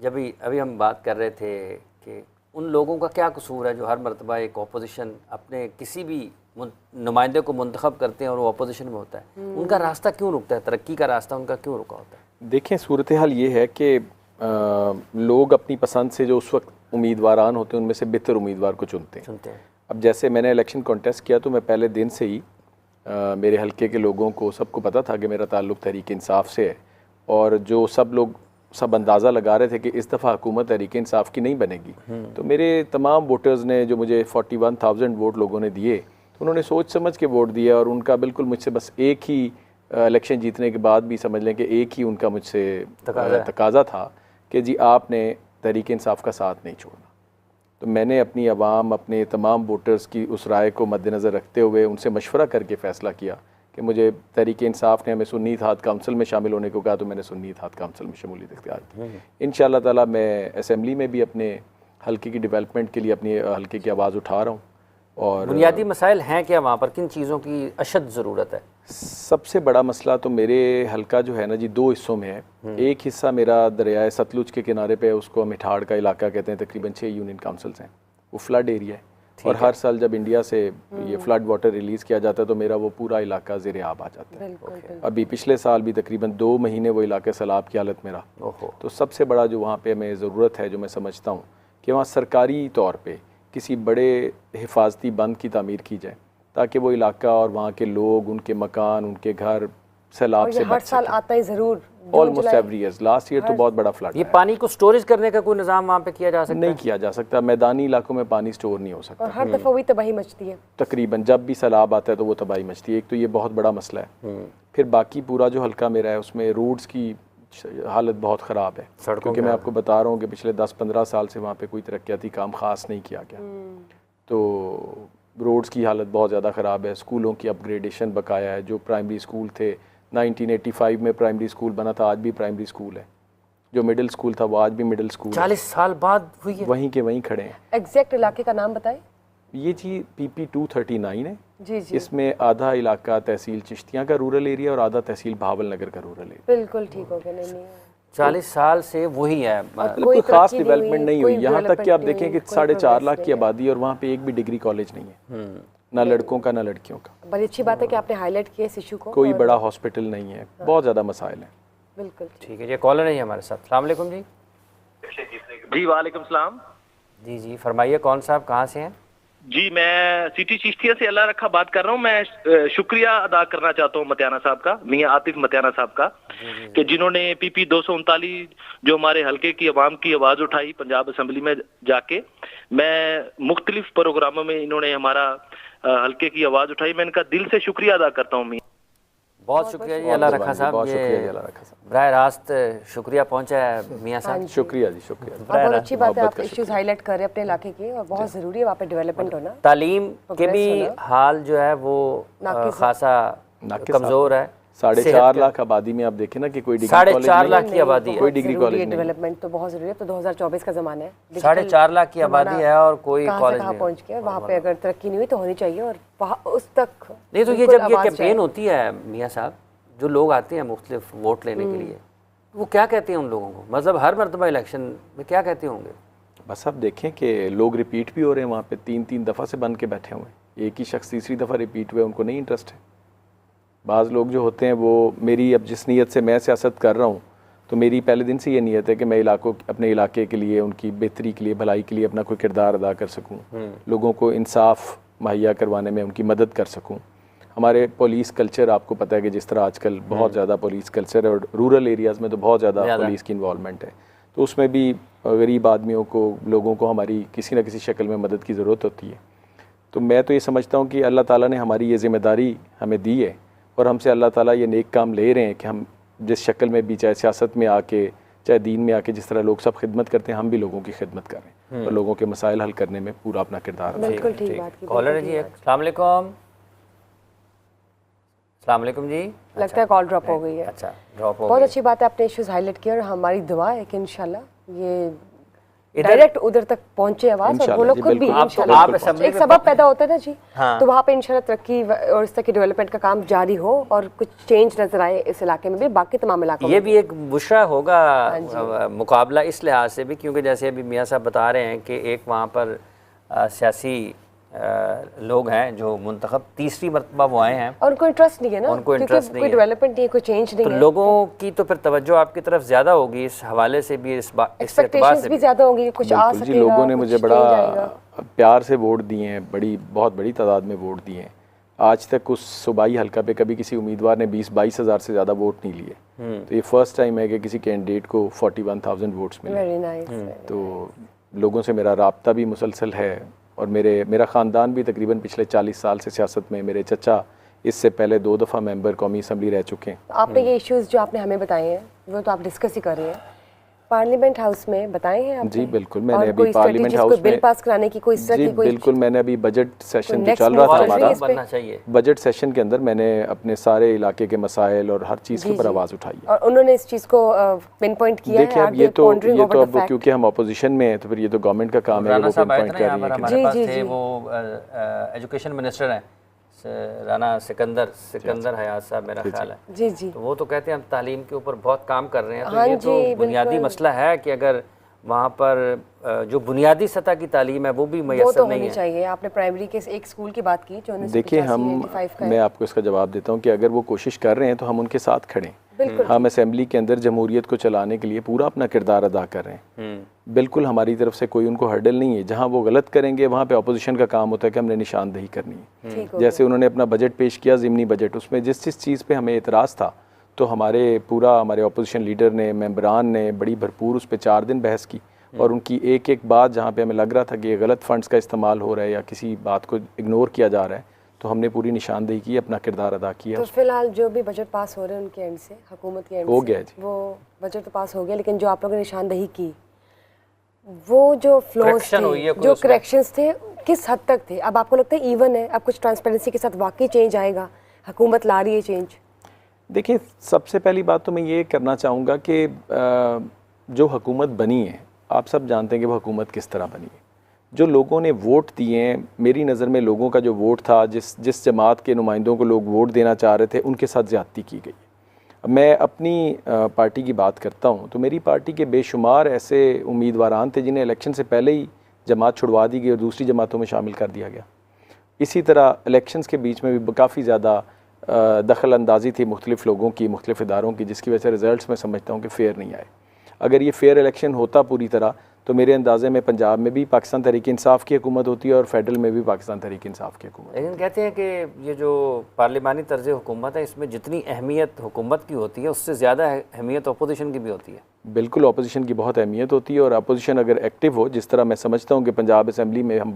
जब अभी हम बात कर रहे थे कि उन लोगों का क्या कसूर है जो हर मरतबा एक अपोजिशन अपने किसी भी नुमाइंदे को मुंतखब करते हैं और वो अपोजिशन में होता है, उनका रास्ता क्यों रुकता है, तरक्की का रास्ता उनका क्यों रुका होता है? देखें, सूरत हाल ये है कि लोग अपनी पसंद से जो उस वक्त उम्मीदवारान होते हैं उनमें से बेहतर उम्मीदवार को चुनते हैं। अब जैसे मैंने इलेक्शन कॉन्टेस्ट किया तो मैं पहले दिन से ही मेरे हलके के लोगों को सबको पता था कि मेरा ताल्लुक़ तहरीक इंसाफ से है, और जो सब अंदाज़ा लगा रहे थे कि इस दफ़ा हुकूमत तहरीक इंसाफ की नहीं बनेगी। तो मेरे तमाम वोटर्स ने, जो मुझे 41,000 वोट लोगों ने दिए, तो उन्होंने सोच समझ के वोट दिया, और उनका बिल्कुल मुझसे बस एक ही इलेक्शन जीतने के बाद भी समझ लें कि एक ही उनका मुझसे तकाजा था कि जी आपने तहरीक इंसाफ का साथ नहीं छोड़ना। तो मैंने अपनी आवाम, अपने तमाम वोटर्स की उस राय को मद्देनज़र रखते हुए उनसे मशवरा करके फ़ैसला किया कि मुझे तहरीक इंसाफ ने हमें सुन्नी इत्तेहाद काउंसिल में शामिल होने को कहा, तो मैंने सुन्नी इत्तेहाद काउंसिल में शमूलियत इख्तियार की। इंशाअल्लाह ताला मैं असेंबली में भी अपने हल्के की डेवलपमेंट के लिए अपनी हल्के की आवाज़ उठा रहा हूँ। और बुनियादी मसाइल हैं क्या वहाँ पर, किन चीज़ों की अशद ज़रूरत है? सबसे बड़ा मसला तो मेरे हल्का जो है ना जी, दो हिस्सों में है। एक हिस्सा मेरा दरियाए सतलुज के किनारे पे है, उसको हम हिठाड़ का इलाका कहते हैं। तकरीबन 6 यूनियन काउंसिल्स हैं, वो फ्लड एरिया है, और हर साल जब इंडिया से ये फ्लड वाटर रिलीज़ किया जाता है तो मेरा वो पूरा इलाका ज़ेरे आब आ जाता है। अभी पिछले साल भी तकरीबन 2 महीने वो इलाके सैलाब की हालत में रहा। तो सबसे बड़ा जो वहाँ पे हमें ज़रूरत है, जो मैं समझता हूँ कि वहाँ सरकारी तौर पर किसी बड़े हिफाजती बंद की तामीर की जाए, ताकि वो इलाका और वहाँ के लोग, उनके मकान, उनके घर सैलाब से हर साल आता है ज़रूर, almost every year. Last year तो बहुत बड़ा फ्लड। ये पानी को स्टोरेज करने का कोई निज़ाम वहाँ पे किया जा सकता है? नहीं किया जा सकता, मैदानी इलाकों में पानी स्टोर नहीं हो सकता। और हर दफ़ा वही तबाही मचती है तकरीबन, जब भी सैलाब आता है तो वो तबाही मचती है। एक तो ये बहुत बड़ा मसला है। फिर बाकी पूरा जो हल्का मेरा है उसमें रोड्स की हालत बहुत ख़राब है, क्योंकि मैं आपको बता रहा हूँ कि पिछले 10-15 साल से वहाँ पे कोई तरक्याती काम ख़ास नहीं किया गया। तो रोड्स की हालत बहुत ज़्यादा ख़राब है। स्कूलों की अपग्रेडेशन बकाया है। जो प्राइमरी स्कूल थे, 1985 में प्राइमरी स्कूल बना था, आज भी प्राइमरी स्कूल है। जो मिडिल स्कूल था वो आज भी मिडिल स्कूल 40 साल बाद हुई है, वहीं के वहीं खड़े हैं। एग्जैक्ट इलाके का नाम बताएं। ये जी PP 239 है जी जी। इसमें आधा इलाका तहसील चिश्तियाँ का रूरल एरिया और आधा तहसील भावल नगर का रूरल एरिया। बिल्कुल ठीक हो गया। नहीं 40 साल से वही है, मतलब कोई खास डेवलपमेंट नहीं हुई। यहाँ तक कि आप देखें कि 4.5 लाख की आबादी और वहाँ पे एक भी डिग्री कॉलेज नहीं है, ना लड़कों का ना लड़कियों का। बड़ी अच्छी बात है कि आपने हाईलाइट किया इस इशू को। कोई बड़ा हॉस्पिटल नहीं है, बहुत ज़्यादा मसाइल हैं। बिल्कुल ठीक है। ये कॉलर है हमारे साथ। अस्सलाम वालेकुम जी। जी वालेकुम सलाम। जी फरमाइए, कौन साहब कहाँ से हैं? जी मैं सिटी चिश्तिया से अल्लाह रखा बात कर रहा हूँ। मैं शुक्रिया अदा करना चाहता हूँ मतियाना साहब का, मियाँ आतिफ मतियाना साहब का, कि जिन्होंने PP 239 जो हमारे हल्के की आवाम की आवाज़ उठाई पंजाब असम्बली में जाके। मैं मुख्तलिफ प्रोग्रामों में इन्होंने हमारा हल्के की आवाज़ उठाई। मैं इनका दिल से शुक्रिया अदा करता हूँ। बहुत शुक्रिया जी अल्लाह रखा साहब, ये बराह रास्त शुक्रिया पहुंचा है मियाँ साहब। शुक्रिया जी, शुक्रिया। बहुत अच्छी बात है, आप इश्यूज हाईलाइट कर रहे हैं अपने इलाके के, और बहुत ज़रूरी है वहाँ पे डेवलपमेंट होना। तालीम के भी हाल जो है वो खासा कमज़ोर है। 4.5 लाख आबादी में आप देखें ना कि कोई डिग्री कॉलेज 4.5 लाख की आबादी है, कोई डिग्री कॉलेज नहीं। डेवलपमेंट तो बहुत ज़रूरी है। तो 2024 का ज़माना है, 4.5 लाख की आबादी है और कोई कॉलेज नहीं पहुँच गया। वहाँ पे अगर तरक्की नहीं हुई तो होनी चाहिए, और वहाँ उस तक नहीं। तो ये जब ये कैंपेन होती है मियाँ साहब, जो लोग आते हैं मुख्तलिफ वोट लेने के लिए, वो क्या कहते हैं उन लोगों को? मतलब हर मरतबा इलेक्शन में क्या कहते होंगे? बस आप देखें कि लोग रिपीट भी हो रहे हैं वहाँ पे, 3-3 दफ़ा से बन के बैठे हुए हैं। एक ही शख्स तीसरी दफ़ा रिपीट हुए, उनको नहीं इंटरेस्ट है। बाज़ लोग जो होते हैं वो, मेरी अब जिस नीयत से मैं सियासत कर रहा हूँ, तो मेरी पहले दिन से ये नीयत है कि मैं अपने इलाके के लिए, उनकी बेहतरी के लिए, भलाई के लिए अपना कोई किरदार अदा कर सकूँ, लोगों को इंसाफ मुहैया करवाने में उनकी मदद कर सकूँ। हमारे पुलिस कल्चर आपको पता है कि जिस तरह आजकल बहुत ज़्यादा पुलिस कल्चर है, और रूरल एरियाज़ में तो बहुत ज़्यादा पुलिस की इन्वॉल्वमेंट है, तो उसमें भी गरीब आदमियों को, लोगों को हमारी किसी न किसी शक्ल में मदद की ज़रूरत होती है। तो मैं तो ये समझता हूँ कि अल्लाह ताला ने हमारी ये ज़िम्मेदारी हमें दी है, और हमसे अल्लाह ताला ये नेक काम ले रहे हैं कि हम जिस शक्ल में भी, चाहे सियासत में आके, चाहे दीन में आके, जिस तरह लोग सब खिदमत करते हैं, हम भी लोगों की खिदमत करें और लोगों के मसाइल हल करने में पूरा अपना किरदार अदा बिल्कुल ठीक बात की। कॉलर है जी, अस्सलाम वालेकुम। अस्सलाम वालेकुम जी। लगता है कॉल ड्रॉप हो गई है। अच्छा, ड्रॉप हो गई। बहुत अच्छी बात है, आपने इश्यूज हाईलाइट किया, और हमारी दुआ है कि इंशाल्लाह ये डायरेक्ट उधर तक पहुंचे आवाज, और वो इंशाल्लाह लोग जी, खुद भी बिल्कुल। इंशाल्लाह आप असेंबली एक में सबब पैदा होता है ना जी, हाँ। तो वहाँ पे इंशाल्लाह तरक्की और इस तरह की डेवलपमेंट का काम जारी हो और कुछ चेंज नजर आए इस इलाके में भी, बाकी तमाम इलाकों ये में भी एक बुशरा होगा मुकाबला इस लिहाज से भी, क्योंकि जैसे अभी मियाँ साहब बता रहे हैं कि एक वहाँ पर सियासी लोग हैं जो मुंतखब तीसरी मरतबा वो आए हैं, और उनको इंटरेस्ट नहीं है ना, उनको क्योंकि इंटरेस्ट नहीं कोई है। डेवलपमेंट नहीं है, कोई चेंज नहीं तो है, लोगों की तो फिर तवज्जो आपकी तरफ ज़्यादा होगी इस हवाले से भी, इस एतबार एक्सपेक्टेशंस से भी भी। ज्यादा होंगी, कुछ आ बिल्कुल जी, सकेगा, लोगों ने कुछ मुझे change बड़ा आएगा। प्यार से वोट दिए हैं, बहुत बड़ी तादाद में वोट दिए हैं। आज तक उस सूबाई हल्का पे कभी किसी उम्मीदवार ने 20-22 हज़ार से ज़्यादा वोट नहीं लिए। तो ये फर्स्ट टाइम है कि किसी कैंडिडेट को 41,000 वोट्स मिले। Very nice. तो लोगों से मेरा राब्ता भी मुसलसल है, और मेरा ख़ानदान भी तकरीबन पिछले 40 साल से सियासत में, मेरे चचा इससे पहले 2 दफ़ा मेंबर कौमी असम्बली रह चुके हैं। आपने ये इश्यूज जो आपने हमें बताए हैं वो तो आप डिस्कस ही कर रहे हैं, पार्लियामेंट हाउस में बताए हैं आपने? जी बिल्कुल, मैंने और अभी कोई पार्लियामेंट strategies, हाउस कोई बिल में पास कराने की कोई इस तरह जी की कोई बिल्कुल, मैंने अभी बजट सेशन जो next चल रहा move था चल रही हमारा, है इस पे? बनना चाहिए। बजट सेशन के अंदर मैंने अपने सारे इलाके के मसाइल और हर चीज़ के ऊपर आवाज़ उठाई है। और उन्होंने इस चीज को पिन पॉइंट किया है? देखिए, अब ये तो अब क्योंकि हम अपोजिशन में हैं तो फिर ये तो गवर्नमेंट का काम है कि राना वो साहब आए थे पिन ना पॉइंट यहाँ कर पर, रही है। हमारे पास जी, थे जी। वो एजुकेशन मिनिस्टर हैं राना सिकंदर हयात साहब मेरा ख्याल है। जी जी, तो वो तो कहते हैं हम तालीम के ऊपर बहुत काम कर रहे हैं। तो हाँ ये जी, तो बुनियादी बिल्कुल। मसला है कि अगर वहाँ पर जो बुनियादी सतह की तालीम है वो भी वो मैसर तो नहीं होनी है। चाहिए। आपने प्राइमरी के एक स्कूल की बात की जो देखिए, हम 1985 का मैं है। आपको इसका जवाब देता हूँ कि अगर वो कोशिश कर रहे हैं तो हम उनके साथ खड़े हैं। बिल्कुल हम असेंबली के अंदर जमहूरियत को चलाने के लिए पूरा अपना किरदार अदा कर रहे हैं। बिल्कुल हमारी तरफ से कोई उनको हर्डल नहीं है। जहाँ वो गलत करेंगे वहाँ पे अपोजिशन का काम होता है कि हमने निशानदेही करनी है। ठीक हो जैसे उन्होंने अपना बजट पेश किया, ज़िमनी बजट, उसमें जिस चीज़ पे हमें एतराज़ था तो हमारे अपोजिशन लीडर ने, मेंबरान ने बड़ी भरपूर उस पर 4 दिन बहस की, और उनकी एक एक बात जहाँ पे हमें लग रहा था कि ये गलत फंड्स का इस्तेमाल हो रहा है या किसी बात को इग्नोर किया जा रहा है, तो हमने पूरी निशानदेही की, अपना किरदार अदा किया। तो फिलहाल जो भी बजट पास हो रहे हैं उनके एंड से, हुकूमत के एंड हो से, गया जी। वो बजट तो पास हो गया, लेकिन जो आप लोगों ने निशानदेही की, वो जो फ्लोज Correction हुई है थे, कोई जो उसमें? करेक्शंस थे, किस हद तक थे? अब आपको लगता है इवन है, अब कुछ ट्रांसपेरेंसी के साथ वाकई चेंज आएगा? हुकूमत ला रही है चेंज? देखिए, सबसे पहली बात तो मैं ये करना चाहूँगा कि जो हुकूमत बनी है, आप सब जानते हैं कि वो हुकूमत किस तरह बनी है। जो लोगों ने वोट दिए हैं, मेरी नज़र में लोगों का जो वोट था, जिस जमात के नुमाइंदों को लोग वोट देना चाह रहे थे, उनके साथ ज़्यादती की गई। अब मैं अपनी पार्टी की बात करता हूँ तो मेरी पार्टी के बेशुमार ऐसे उम्मीदवारान थे जिन्हें इलेक्शन से पहले ही जमात छुड़वा दी गई और दूसरी जमातों में शामिल कर दिया गया। इसी तरह इलेक्शंस के बीच में भी काफ़ी ज़्यादा दखल अंदाजी थी मुख्तलिफ़ लोगों की, मुख्तलिफ़ इदारों की, जिसकी वजह से रिज़ल्ट्स मैं समझता हूँ कि फ़ेयर नहीं आए। अगर ये फेयर इलेक्शन होता पूरी तरह तो मेरे अंदाजे में पंजाब में भी पाकिस्तान तहरीक इंसाफ की हुकूमत होती है और फेडरल में भी पाकिस्तान तहरीक इंसाफ की हुकूमत। लेकिन कहते हैं कि ये जो पार्लिमानी तर्ज हुकूमत है, इसमें जितनी अहमियत हुकूमत की होती है उससे ज़्यादा अहमियत अपोजिशन की भी होती है। बिल्कुल, अपोजिशन की बहुत अहमियत होती है, और अपोजिशन अगर एक्टिव हो, जिस तरह मैं समझता हूँ कि पंजाब असेंबली में हम